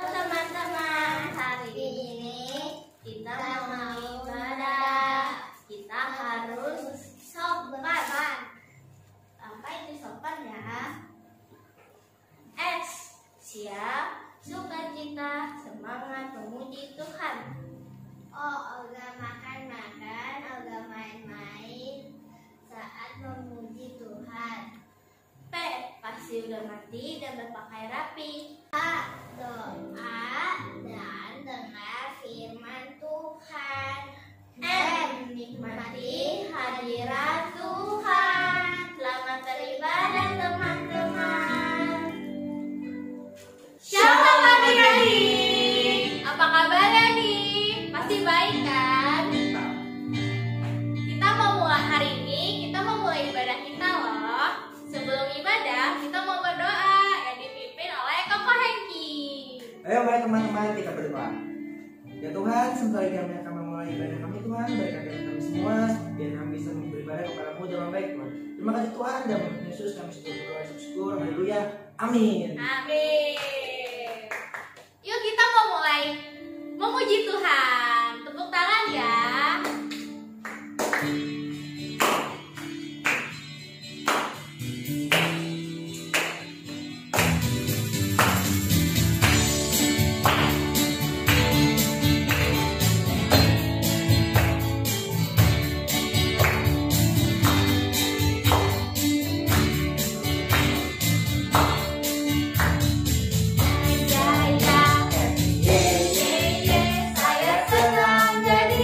Teman-teman, hari ini kita mau ibadah. Kita harus sopan. Apa itu sopan ya? S. Siap, sukacita, semangat memuji Tuhan. O. Ogah makan-makan, ogah main-main saat memuji Tuhan. P. Pasti udah mandi dan berpakaian rapi. A. Doa dan dengar firman Tuhan. M. Nikmati hadirat Tuhan. Selamat beribadah teman-teman. Shalom adik-adik. Apa kabarnya nih? Pasti baik kan? Kita mau mulai hari ini, kita mau mulai ibadah kita loh. Sebelum ibadah, kita mau berdoa yang dipimpin oleh Koko Hengki. Ayo mari teman-teman kita berdoa. Ya Tuhan, sebentar lagi kami akan memulai ibadah kami Tuhan. Berikan kami semua, biar kami bisa beribadah kepada-Mu dengan baik Tuhan. Terima kasih Tuhan, dan Tuhan Yesus kami sudah berdoa syukur. Haleluya. Amin. Amin. Yuk kita mau mulai memuji Tuhan. Tepuk tangan ya. Saya senang jadi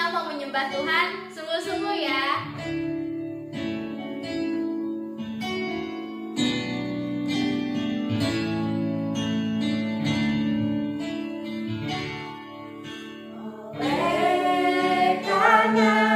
kita mau menyembah Tuhan sungguh-sungguh ya. Oleh karena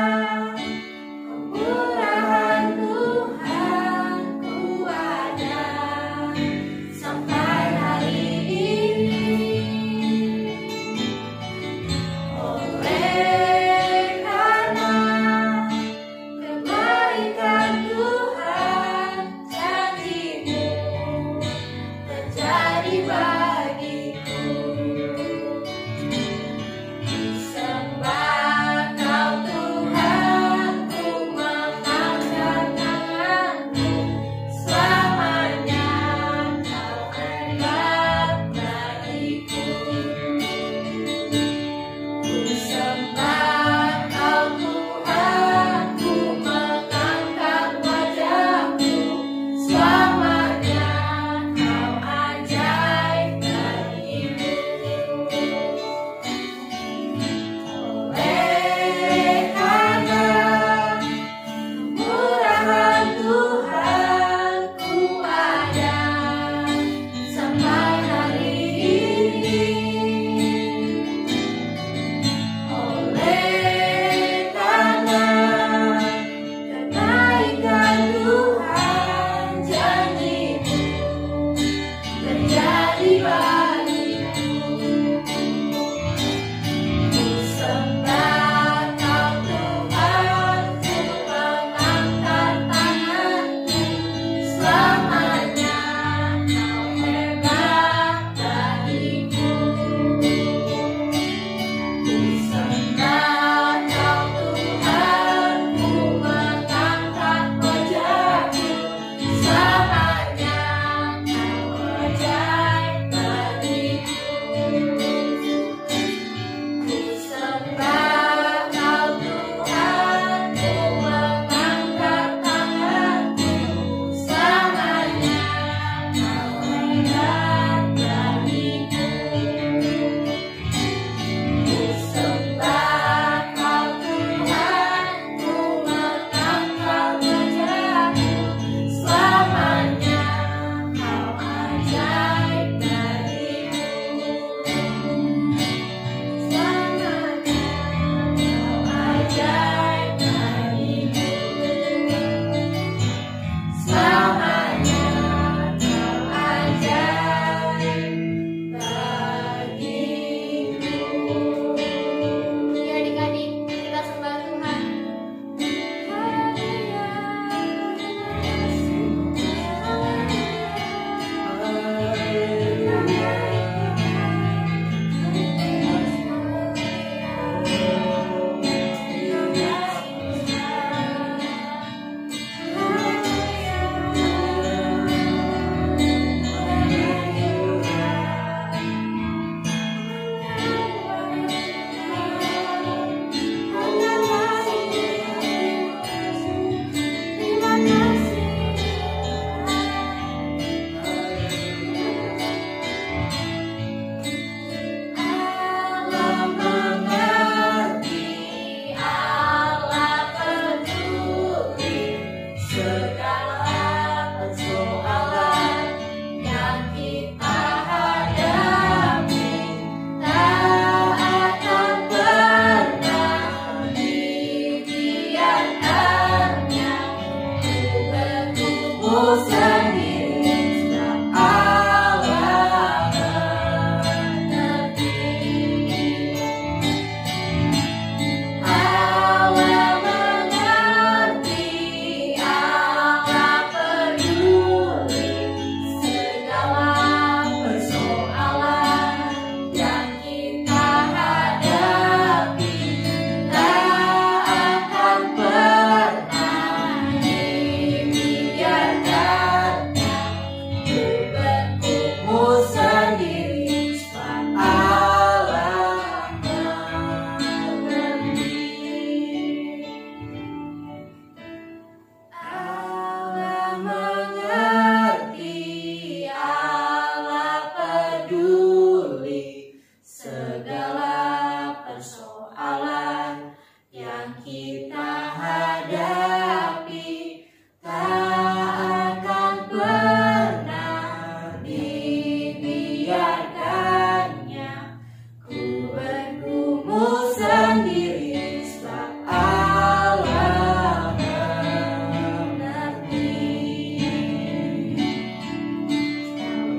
kita hadapi tak akan pernah dibiarkannya. Ku bergumul sendiri sebab Allah mengerti.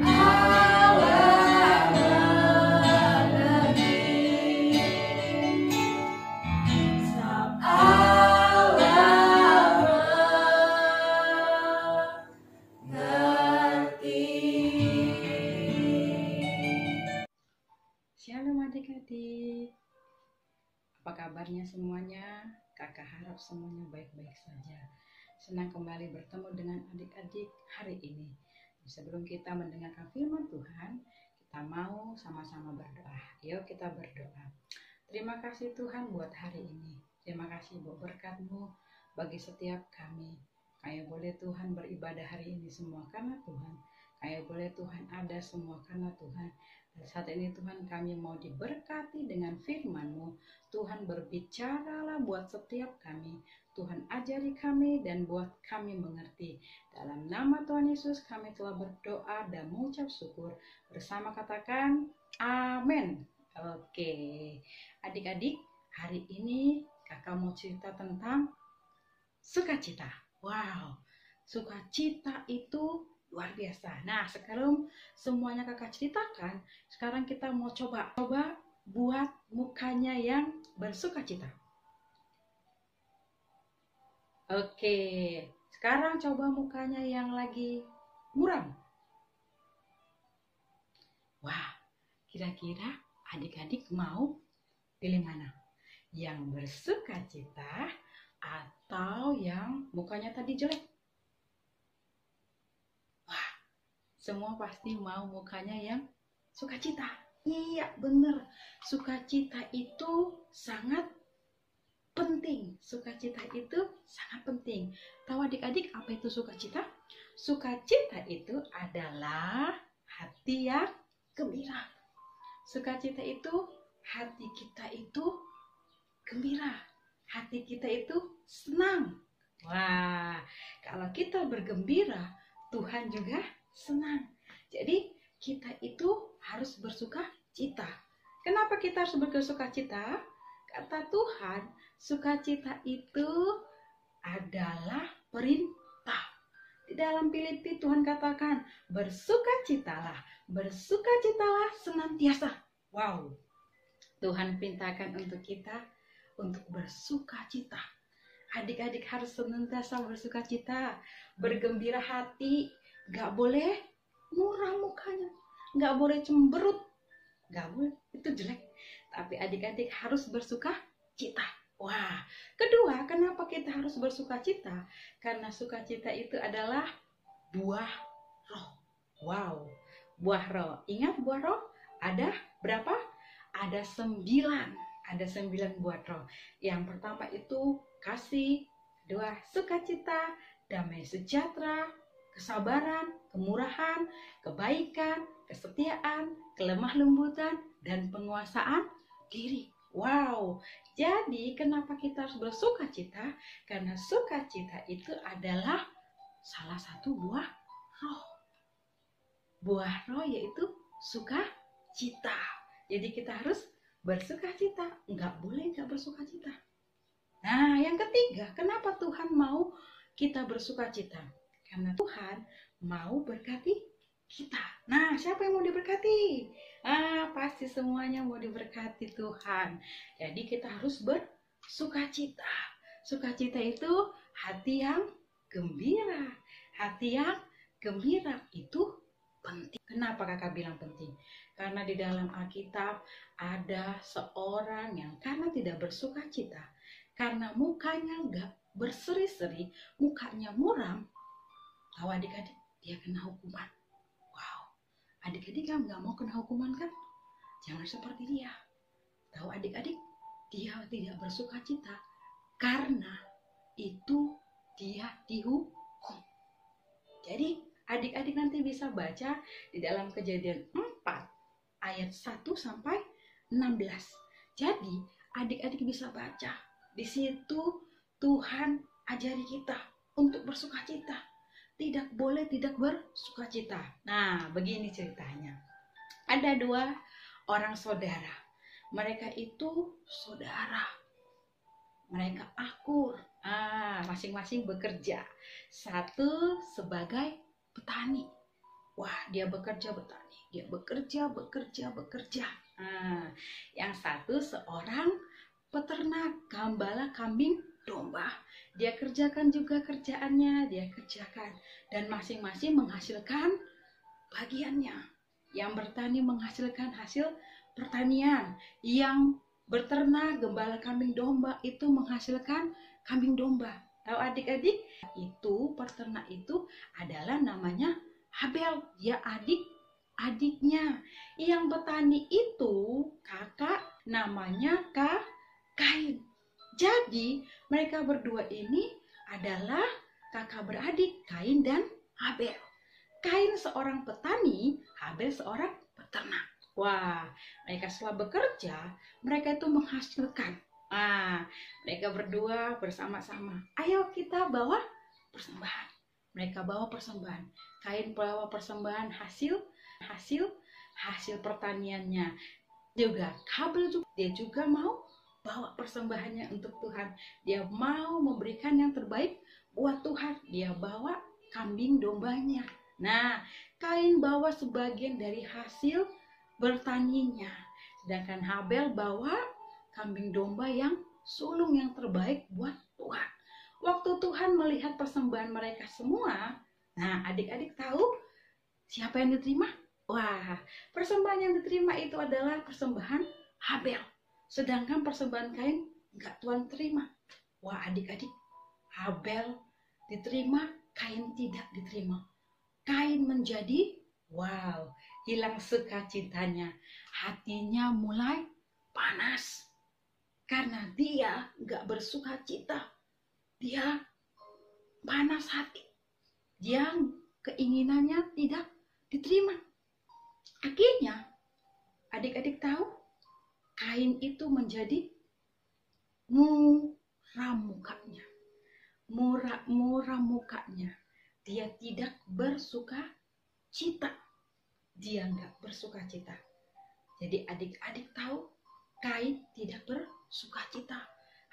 Allah mengerti. Sebab Allah mengerti. Shalom adik-adik, apa kabarnya semuanya? Kakak harap semuanya baik-baik saja. Senang kembali bertemu dengan adik-adik hari ini. Sebelum kita mendengarkan firman Tuhan, kita mau sama-sama berdoa. Yuk kita berdoa. Terima kasih Tuhan buat hari ini. Terima kasih buat berkat-Mu bagi setiap kami. Kayak boleh Tuhan beribadah hari ini semua karena Tuhan. Kayak boleh Tuhan ada semua karena Tuhan. Dan saat ini Tuhan kami mau diberkati dengan firman-Mu. Tuhan berbicaralah buat setiap kami. Tuhan ajari kami dan buat kami mengerti. Dalam nama Tuhan Yesus kami telah berdoa dan mengucap syukur. Bersama katakan amin. Oke, adik-adik, hari ini kakak mau cerita tentang sukacita. Wow, sukacita itu luar biasa. Nah, sekarang semuanya kakak ceritakan. Sekarang kita mau coba buat mukanya yang bersukacita. Oke, sekarang coba mukanya yang lagi muram. Wah, kira-kira adik-adik mau pilih mana? Yang bersukacita atau yang mukanya tadi jelek? Semua pasti mau mukanya yang sukacita. Iya, bener. Sukacita itu sangat penting. Sukacita itu sangat penting. Tahu adik-adik apa itu sukacita? Sukacita itu adalah hati yang gembira. Sukacita itu hati kita itu gembira. Hati kita itu senang. Wah, kalau kita bergembira, Tuhan juga senang. Jadi kita itu harus bersuka cita. Kenapa kita harus bersuka cita? Kata Tuhan, sukacita itu adalah perintah. Di dalam Filipi Tuhan katakan, bersukacitalah senantiasa. Wow, Tuhan pintakan untuk kita untuk bersukacita. Adik-adik harus senantiasa bersukacita, bergembira hati. Gak boleh muram mukanya, gak boleh cemberut, gak boleh, itu jelek. Tapi adik-adik harus bersuka cita. Wah, kedua, kenapa kita harus bersuka cita? Karena sukacita itu adalah buah roh. Wow, buah roh. Ingat buah roh? Ada berapa? Ada 9 buah roh. Yang pertama itu kasih, kedua sukacita, damai sejahtera, kesabaran, kemurahan, kebaikan, kesetiaan, kelemah lembutan, dan penguasaan diri. Wow, jadi kenapa kita harus bersukacita? Karena sukacita itu adalah salah satu buah roh. Buah roh yaitu sukacita. Jadi kita harus bersukacita, nggak boleh nggak bersukacita. Nah, yang ketiga, kenapa Tuhan mau kita bersukacita? Karena Tuhan mau berkati kita. Nah, siapa yang mau diberkati? Pasti semuanya mau diberkati Tuhan. Jadi kita harus bersukacita. Sukacita itu hati yang gembira. Hati yang gembira itu penting. Kenapa kakak bilang penting? Karena di dalam Alkitab ada seorang yang karena tidak bersukacita, karena mukanya enggak berseri-seri, mukanya muram. Tahu adik-adik, dia kena hukuman. Wow, adik-adik kan nggak mau kena hukuman kan? Jangan seperti dia. Tahu adik-adik, dia tidak bersukacita karena itu dia dihukum. Jadi adik-adik nanti bisa baca di dalam Kejadian 4 ayat 1 sampai 16. Jadi adik-adik bisa baca Di situ Tuhan ajari kita untuk bersukacita. Tidak boleh tidak bersukacita. Nah, begini ceritanya. Ada 2 orang saudara. Mereka itu saudara. Mereka akur. Masing-masing bekerja. Satu sebagai petani. Wah, dia bekerja petani. Dia bekerja. Yang satu seorang peternak, gembala kambing domba. Dia kerjakan juga kerjaannya, dan masing-masing menghasilkan bagiannya. Yang bertani menghasilkan hasil pertanian, yang berternak gembala kambing domba itu menghasilkan kambing domba. Tahu adik-adik? Itu peternak itu adalah namanya Habel, dia adiknya. Yang petani itu kakak, namanya Kain. Jadi mereka berdua ini adalah kakak beradik, Kain dan Habel. Kain seorang petani, Habel seorang peternak. Wah, mereka setelah bekerja, mereka itu menghasilkan. Mereka berdua bersama-sama. Ayo kita bawa persembahan. Mereka bawa persembahan. Kain bawa persembahan hasil pertaniannya. Juga Habel dia juga mau bawa persembahannya untuk Tuhan. Dia mau memberikan yang terbaik buat Tuhan. Dia bawa kambing dombanya. Nah, Kain bawa sebagian dari hasil bertaninya. Sedangkan Habel bawa kambing domba yang sulung yang terbaik buat Tuhan. Waktu Tuhan melihat persembahan mereka semua, nah adik-adik tahu siapa yang diterima? Wah, persembahan yang diterima itu adalah persembahan Habel. Sedangkan persembahan Kain enggak Tuhan terima. Wah adik-adik, Habel diterima, Kain tidak diterima. Kain menjadi, hilang sukacitanya. Hatinya mulai panas. Karena dia enggak bersukacita. Dia panas hati. Dia keinginannya tidak diterima. Akhirnya, adik-adik tahu, Kain itu menjadi muram mukanya. Muram mukanya. Dia tidak bersukacita. Dia enggak bersukacita. Jadi adik-adik tahu, Kain tidak bersukacita.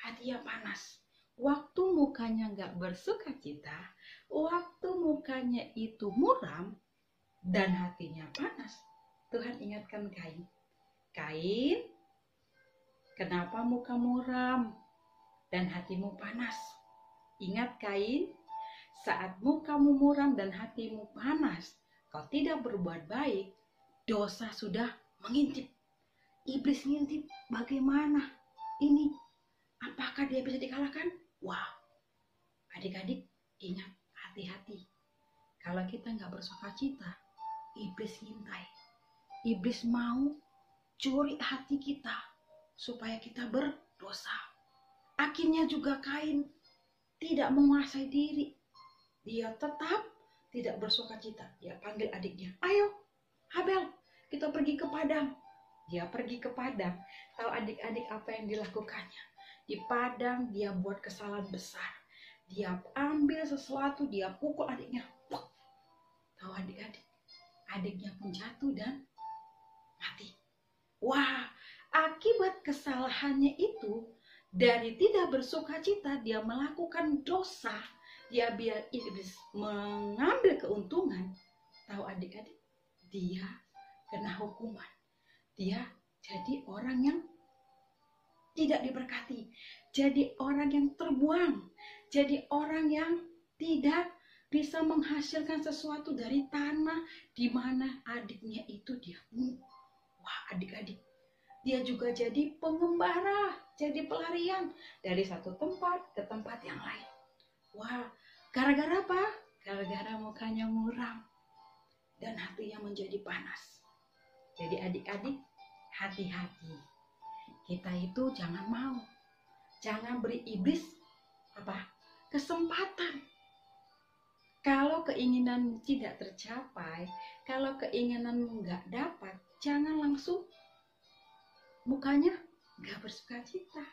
Hatinya panas. Waktu mukanya enggak bersukacita, waktu mukanya itu muram dan hatinya panas, Tuhan ingatkan Kain. Kain, kenapa muka muram dan hatimu panas? Ingat Kain, saat mukamu muram dan hatimu panas, kau tidak berbuat baik, dosa sudah mengintip. Iblis ngintip, bagaimana ini? Apakah dia bisa dikalahkan? Wah, adik-adik ingat, hati-hati. Kalau kita nggak bersukacita, iblis ngintai. Iblis mau curi hati kita supaya kita berdosa. Akhirnya juga Kain tidak menguasai diri. Dia tetap tidak bersukacita. Dia panggil adiknya, ayo Habel, kita pergi ke padang. Dia pergi ke padang. Tahu adik-adik apa yang dilakukannya? Di padang dia buat kesalahan besar. Dia ambil sesuatu, dia pukul adiknya. Tahu adik-adik? Adiknya pun jatuh dan mati. Wah, akibat kesalahannya itu, dari tidak bersukacita dia melakukan dosa. Dia biar iblis mengambil keuntungan. Tahu adik-adik? Dia kena hukuman. Dia jadi orang yang tidak diberkati, jadi orang yang terbuang, jadi orang yang tidak bisa menghasilkan sesuatu dari tanah di mana adiknya itu dia bunuh. Wah adik-adik, dia juga jadi pengembara, jadi pelarian dari satu tempat ke tempat yang lain. Wah, gara-gara apa? Gara-gara mukanya muram dan hatinya menjadi panas. Jadi adik-adik, hati-hati. Kita itu jangan beri iblis kesempatan. Kalau keinginan tidak tercapai, kalau keinginanmu nggak dapat, jangan langsung mukanya nggak bersukacita.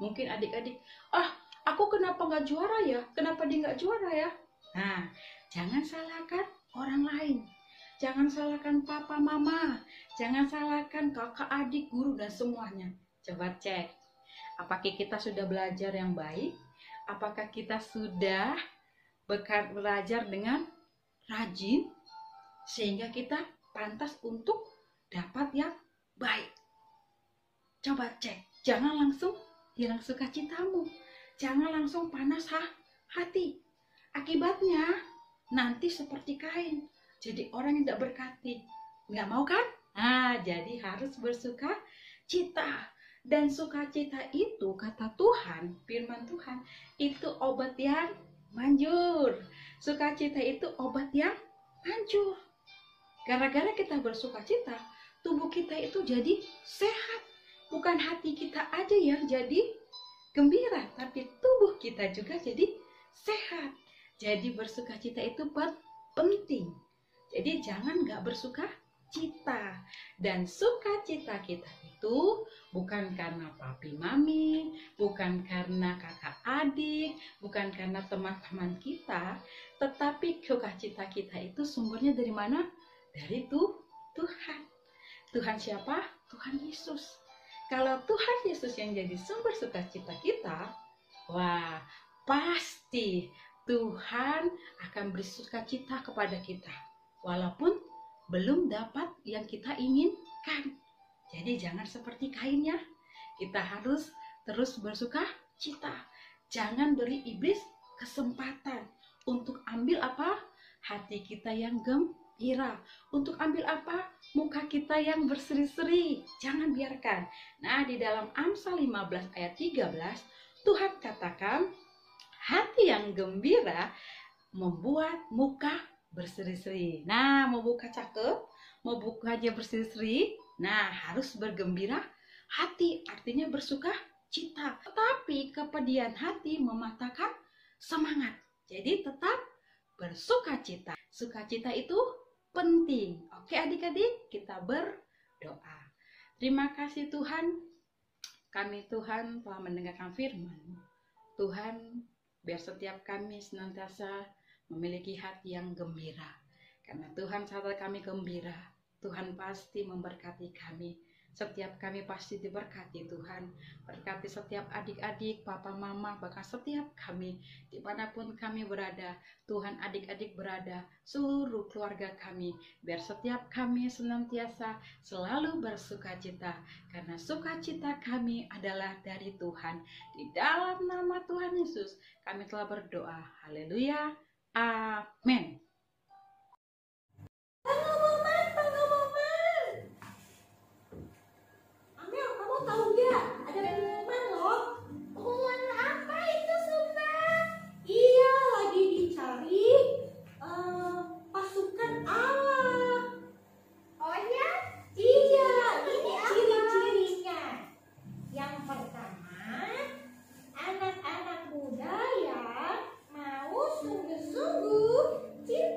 Mungkin adik-adik, aku kenapa nggak juara ya? Kenapa dia nggak juara ya? Nah, jangan salahkan orang lain. Jangan salahkan papa, mama. Jangan salahkan kakak, adik, guru, dan semuanya. Coba cek, apakah kita sudah belajar yang baik? Apakah kita sudah belajar dengan rajin? Sehingga kita pantas untuk dapat yang baik. Coba cek, jangan langsung hilang sukacitamu. Jangan langsung panas hati. Akibatnya nanti seperti Kain, jadi orang yang tidak berkati. Nggak mau kan? Nah, jadi harus bersuka cita. Dan sukacita itu, kata Tuhan, firman Tuhan, itu obat yang manjur. Sukacita itu obat yang manjur. Gara-gara kita bersukacita, tubuh kita itu jadi sehat. Bukan hati kita aja yang jadi gembira, tapi tubuh kita juga jadi sehat. Jadi bersukacita itu penting. Jadi jangan nggak bersukacita. Dan sukacita kita itu bukan karena papi mami, bukan karena kakak adik, bukan karena teman-teman kita, tetapi sukacita kita itu sumbernya dari mana? Dari Tuhan. Tuhan siapa? Tuhan Yesus. Kalau Tuhan Yesus yang jadi sumber sukacita kita, wah, pasti Tuhan akan beri sukacita kepada kita, walaupun belum dapat yang kita inginkan. Jadi jangan seperti Kain ya, kita harus terus bersukacita. Jangan beri iblis kesempatan untuk ambil apa? Hati kita yang gembira. Untuk ambil apa? Muka kita yang berseri-seri. Jangan biarkan. Nah, di dalam Amsal 15 ayat 13, Tuhan katakan, hati yang gembira membuat muka berseri-seri. Nah, mau buka cakep, mau bukanya berseri-seri, nah harus bergembira hati, artinya bersuka cita. Tetapi kepedihan hati mematahkan semangat. Jadi tetap bersuka cita. Sukacita itu penting. Oke adik-adik, kita berdoa. Terima kasih Tuhan, kami Tuhan telah mendengarkan firman. Tuhan, biar setiap kami senantiasa memiliki hati yang gembira. Karena Tuhan saat kami gembira, Tuhan pasti memberkati kami. Setiap kami pasti diberkati Tuhan. Berkati setiap adik-adik, papa, mama, bahkan setiap kami. Dimanapun kami berada, Tuhan adik-adik berada, seluruh keluarga kami. Biar setiap kami senantiasa selalu bersukacita. Karena sukacita kami adalah dari Tuhan. Di dalam nama Tuhan Yesus, kami telah berdoa. Haleluya. Amin. Tahu nggak? Ada pengumuman loh. Pengumuman apa itu, Sumba? Iya, lagi dicari pasukan Allah. Oh ya? Iya, ini ciri-cirinya. Yang pertama, anak-anak muda yang mau sungguh-sungguh cinta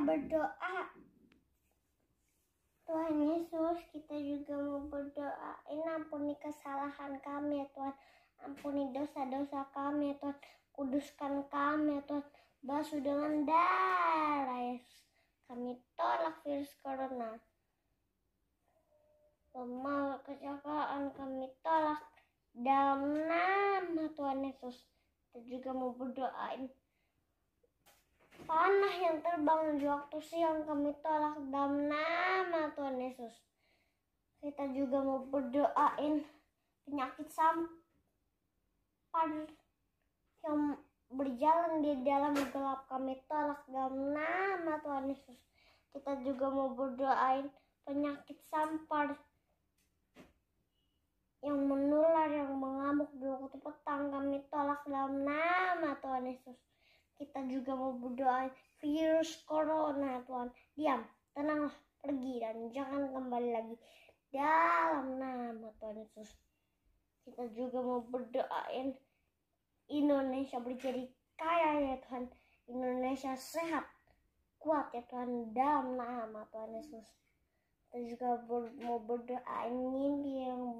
berdoa. Tuhan Yesus, kita juga mau berdoain, ampuni kesalahan kami ya Tuhan. Ampuni dosa-dosa kami ya Tuhan. Kuduskan kami ya Tuhan. Basuh dengan darah Yesus. Kami tolak virus corona. Lemah kecelakaan kami tolak dalam nama Tuhan Yesus. Kita juga mau berdoain, panah yang terbang di waktu siang kami tolak dalam nama Tuhan Yesus. Kita juga mau berdoain, penyakit sampar yang berjalan di dalam gelap kami tolak dalam nama Tuhan Yesus. Kita juga mau berdoain, penyakit sampar yang menular, yang mengamuk di waktu petang kami tolak dalam nama Tuhan Yesus. Kita juga mau berdoa, virus corona Tuhan, diam, tenanglah, pergi dan jangan kembali lagi dalam nama Tuhan Yesus. Kita juga mau berdoain, Indonesia menjadi kaya ya Tuhan, Indonesia sehat, kuat ya Tuhan, dalam nama Tuhan Yesus. Kita juga mau berdoain mimpi yang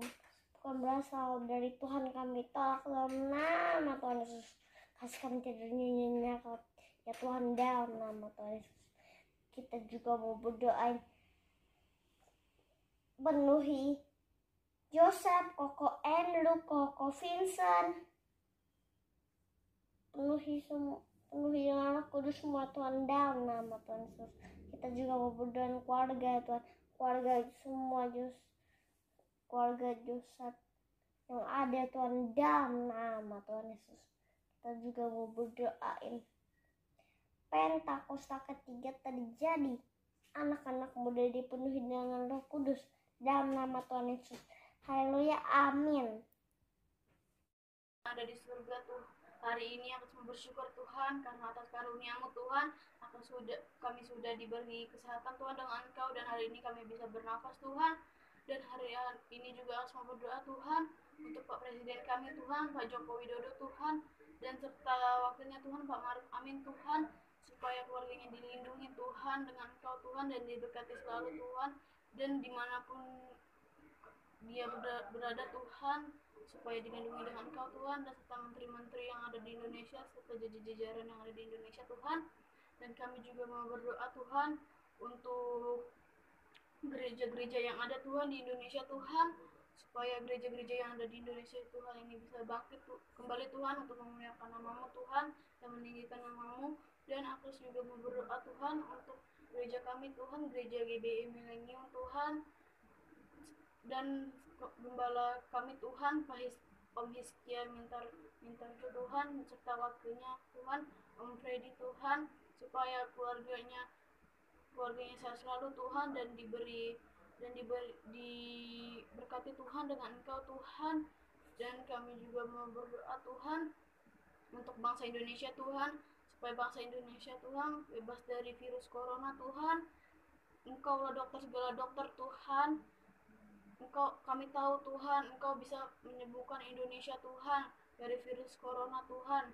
bukan berasal dari Tuhan kami tolak dalam nama Tuhan Yesus. Kasih kami tidur nyenyak ya Tuhan dalam nama Tuhan Yesus. Kita juga mau berdoain, penuhi Joseph, Koko Andrew, Koko Vincent, penuhi dengan Roh Kudus semua Tuhan dalam nama Tuhan Yesus. Kita juga mau berdoain keluarga Tuhan, keluarga semua keluarga Joseph yang ada Tuhan dalam nama Tuhan Yesus. Kita juga mau berdoain, Pentakosta ketiga terjadi, anak-anak muda dipenuhi dengan Roh Kudus dalam nama Tuhan Yesus. Haleluya, amin. Ada di surga tuh, hari ini aku bersyukur Tuhan karena atas karunia-Mu Tuhan, kami sudah diberi kesehatan Tuhan dengan Engkau, dan hari ini kami bisa bernafas Tuhan. Dan hari ini juga aku mau berdoa Tuhan untuk Pak Presiden kami Tuhan, Pak Joko Widodo Tuhan, dan serta wakilnya Tuhan Pak Maruf Amin Tuhan, supaya keluarganya dilindungi Tuhan dengan Engkau Tuhan, dan diberkati selalu Tuhan, dan dimanapun dia berada Tuhan, supaya dilindungi dengan Engkau Tuhan, dan serta menteri-menteri yang ada di Indonesia, serta jajaran yang ada di Indonesia Tuhan. Dan kami juga mau berdoa Tuhan untuk gereja-gereja yang ada Tuhan di Indonesia Tuhan, supaya gereja-gereja yang ada di Indonesia Tuhan ini bisa bangkit kembali Tuhan untuk memuliakan nama-Mu Tuhan dan meninggikan nama-Mu. Dan aku juga mau berdoa Tuhan untuk gereja kami Tuhan, gereja GBI Milenium Tuhan, dan gembala kami Tuhan, Om Hizkia Mintar Tuhan, serta wakilnya Tuhan, Om Freddy Tuhan, supaya keluarganya sehat selalu Tuhan, dan diberkati Tuhan dengan Engkau Tuhan. Dan kami juga mau berdoa Tuhan untuk bangsa Indonesia Tuhan, supaya bangsa Indonesia Tuhan bebas dari virus corona Tuhan. Engkau lah dokter segala dokter Tuhan. Kami tahu Tuhan, Engkau bisa menyembuhkan Indonesia Tuhan dari virus corona Tuhan.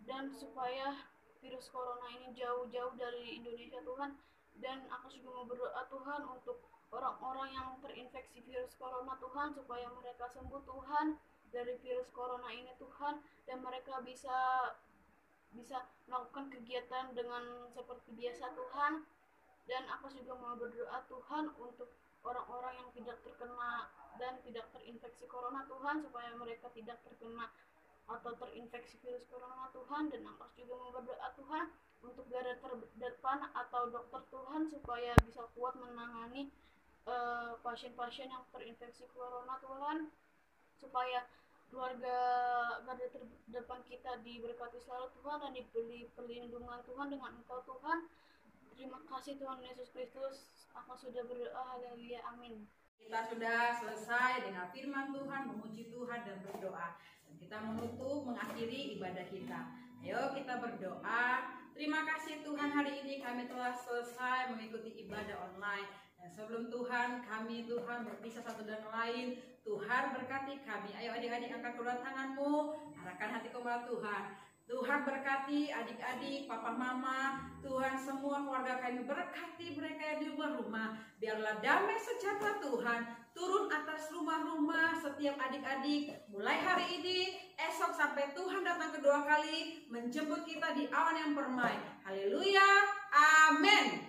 Dan supaya virus corona ini jauh-jauh dari Indonesia Tuhan. Dan aku juga mau berdoa Tuhan untuk orang-orang yang terinfeksi virus corona Tuhan, supaya mereka sembuh Tuhan dari virus corona ini Tuhan, dan mereka bisa melakukan kegiatan dengan seperti biasa Tuhan. Dan aku juga mau berdoa Tuhan untuk orang-orang yang tidak terkena dan tidak terinfeksi corona Tuhan, supaya mereka tidak terkena atau terinfeksi virus corona Tuhan. Dan aku juga mau berdoa Tuhan untuk garda terdepan atau dokter Tuhan, supaya bisa kuat menangani pasien-pasien yang terinfeksi corona Tuhan, supaya keluarga garda terdepan kita diberkati selalu Tuhan, dan diberi perlindungan Tuhan dengan Engkau Tuhan. Terima kasih Tuhan Yesus Kristus, aku sudah berdoa, haleluya, amin. Kita sudah selesai dengan firman Tuhan, memuji Tuhan dan berdoa. Dan kita menutup, mengakhiri ibadah kita. Ayo kita berdoa. Terima kasih Tuhan, hari ini kami telah selesai mengikuti ibadah online. Dan sebelum Tuhan, kami Tuhan berpisah satu dan lain. Tuhan berkati kami. Ayo adik-adik angkat kedua tanganmu, arahkan hati kepada Tuhan. Tuhan berkati adik-adik, papa mama, Tuhan semua keluarga kami, berkati mereka yang di rumah-rumah. Biarlah damai sejahtera Tuhan turun atas rumah-rumah setiap adik-adik mulai hari ini, esok sampai Tuhan datang kedua kali menjemput kita di awan yang permai. Haleluya, amin.